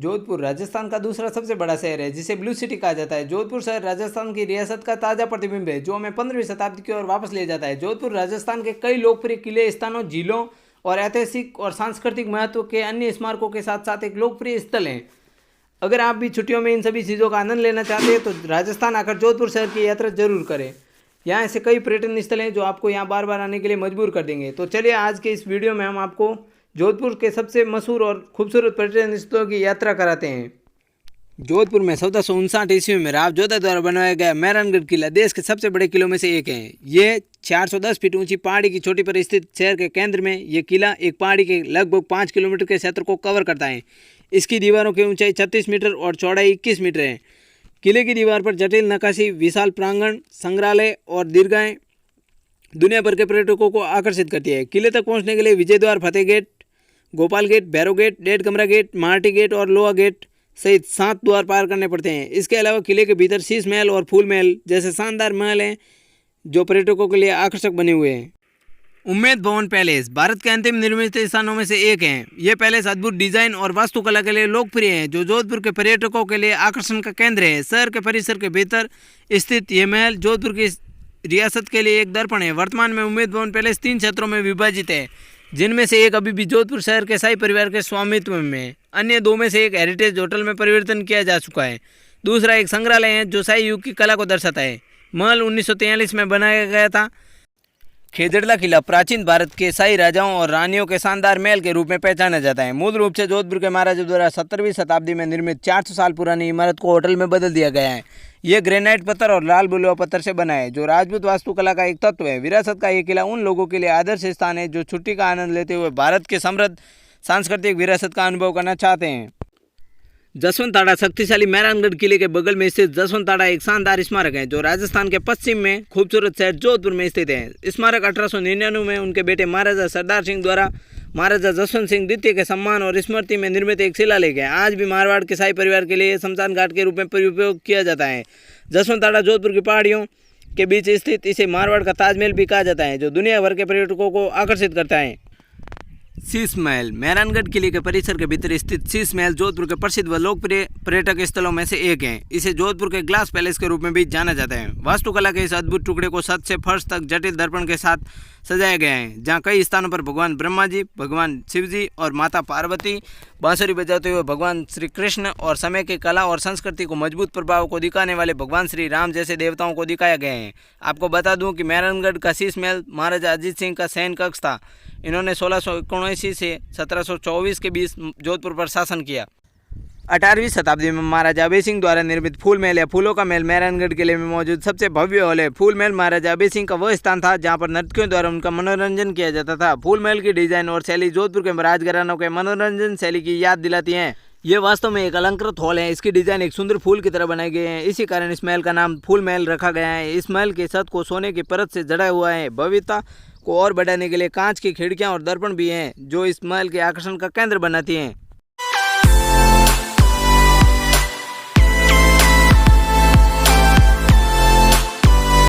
जोधपुर राजस्थान का दूसरा सबसे बड़ा शहर है, जिसे ब्लू सिटी कहा जाता है। जोधपुर शहर राजस्थान की रियासत का ताज़ा प्रतिबिंब है, जो हमें 15वीं शताब्दी की ओर वापस ले जाता है। जोधपुर राजस्थान के कई लोकप्रिय किले, स्थानों, झीलों और ऐतिहासिक और सांस्कृतिक महत्व के अन्य स्मारकों के साथ साथ एक लोकप्रिय स्थल है। अगर आप भी छुट्टियों में इन सभी चीज़ों का आनंद लेना चाहते हैं तो राजस्थान आकर जोधपुर शहर की यात्रा जरूर करें। यहाँ ऐसे कई पर्यटन स्थल हैं जो आपको यहाँ बार बार आने के लिए मजबूर कर देंगे। तो चलिए आज के इस वीडियो में हम आपको जोधपुर के सबसे मशहूर और खूबसूरत पर्यटन स्थलों की यात्रा कराते हैं। जोधपुर में 1459 ईस्वी में राव जोधा द्वारा बनवाया गया मेहरानगढ़ किला देश के सबसे बड़े किलों में से एक है। ये 410 फीट ऊंची पहाड़ी की चोटी पर स्थित शहर के केंद्र में ये किला एक पहाड़ी के लगभग 5 किलोमीटर के क्षेत्र को कवर करता है। इसकी दीवारों की ऊंचाई 36 मीटर और चौड़ाई 21 मीटर है। किले की दीवार पर जटिल नक्काशी, विशाल प्रांगण, संग्रहालय और दीर्घाएं दुनिया भर के पर्यटकों को आकर्षित करती है। किले तक पहुंचने के लिए Vijay Dwar, Fateh gate, Gopal gate, Bhairav gate, Dedh Kamra gate, Marty gate और लोहा गेट सहित 7 द्वार पार करने पड़ते हैं। इसके अलावा किले के भीतर शीश महल और फूल महल जैसे शानदार महल हैं जो पर्यटकों के लिए आकर्षक बने हुए हैं। उम्मेद भवन पैलेस भारत के अंतिम निर्मित स्थानों में से एक है। यह पैलेस अद्भुत डिजाइन और वास्तुकला के लिए लोकप्रिय है, जो जोधपुर के पर्यटकों के लिए आकर्षण का केंद्र है। शहर के परिसर के भीतर स्थित यह महल जोधपुर की रियासत के लिए एक दर्पण है। वर्तमान में उम्मेद भवन पैलेस 3 क्षेत्रों में विभाजित है, जिनमें से एक अभी भी जोधपुर शहर के शाही परिवार के स्वामित्व में है। अन्य 2 में से एक हेरिटेज होटल में परिवर्तन किया जा चुका है। दूसरा एक संग्रहालय है जो शाही युग की कला को दर्शाता है। महल 1943 में बनाया गया था। खेजड़ला किला प्राचीन भारत के शाही राजाओं और रानियों के शानदार महल के रूप में पहचाना जाता है। मूल रूप से जोधपुर के महाराजा द्वारा 17वीं शताब्दी में निर्मित 400 साल पुरानी इमारत को होटल में बदल दिया गया है। यह ग्रेनाइट पत्थर और लाल बुलवा पत्थर से बना है, जो राजपूत वास्तुकला का एक तत्व है। विरासत का ये किला उन लोगों के लिए आदर्श स्थान है जो छुट्टी का आनंद लेते हुए भारत के समृद्ध सांस्कृतिक विरासत का अनुभव करना चाहते हैं। जसवंताड़ा शक्तिशाली मेहरानगढ़ किले के बगल में स्थित जसवंताड़ा एक शानदार स्मारक है, जो राजस्थान के पश्चिम में खूबसूरत शहर जोधपुर में स्थित है। स्मारक 1899 में उनके बेटे महाराजा सरदार सिंह द्वारा महाराजा जसवंत सिंह द्वितीय के सम्मान और स्मृति में निर्मित एक शिलालेख है। आज भी मारवाड़ के शाही परिवार के लिए शमशान घाट के रूप में उपयोग किया जाता है। जसवंताड़ा जोधपुर की पहाड़ियों के बीच स्थित इसे मारवाड़ का ताजमहल भी कहा जाता है, जो दुनिया भर के पर्यटकों को आकर्षित करता है। शीश महल मेहरानगढ़ किले के परिसर के भीतर स्थित शीश महल जोधपुर के प्रसिद्ध व लोकप्रिय पर्यटक स्थलों में से एक है। इसे जोधपुर के ग्लास पैलेस के रूप में भी जाना जाता है। वास्तुकला के इस अद्भुत टुकड़े को छत से फर्श तक जटिल दर्पण के साथ सजाया गया है, जहाँ कई स्थानों पर भगवान ब्रह्मा जी, भगवान शिव जी और माता पार्वती बांसुरी बजाते हुए भगवान श्री कृष्ण और समय की कला और संस्कृति को मजबूत प्रभाव को दिखाने वाले भगवान श्री राम जैसे देवताओं को दिखाया गया है। आपको बता दूं कि मेहरानगढ़ का शीश महल महाराजा अजीत सिंह का शयन कक्ष था। इन्होंने 1679 से 1724 के बीच जोधपुर पर शासन किया। 18वीं शताब्दी में महाराजा अभय सिंह द्वारा निर्मित फूल महल या फूलों का महल मेहरानगढ़ किले में मौजूद सबसे भव्य हॉल है। फूल महल महाराजा अभय सिंह का वह स्थान था जहां पर नर्तकियों द्वारा उनका मनोरंजन किया जाता था। फूल महल की डिजाइन और शैली जोधपुर के राजघरानों के मनोरंजन शैली की याद दिलाती है। ये वास्तव में एक अलंकृत हॉल है। इसकी डिजाइन एक सुंदर फूल की तरह बनाई गई है, इसी कारण इस महल का नाम फूल महल रखा गया है। इस महल के छत को सोने की परत से जड़ा हुआ है। भव्यता को और बढ़ाने के लिए कांच की खिड़कियां और दर्पण भी हैं, जो इस महल के आकर्षण का केंद्र बनाती हैं।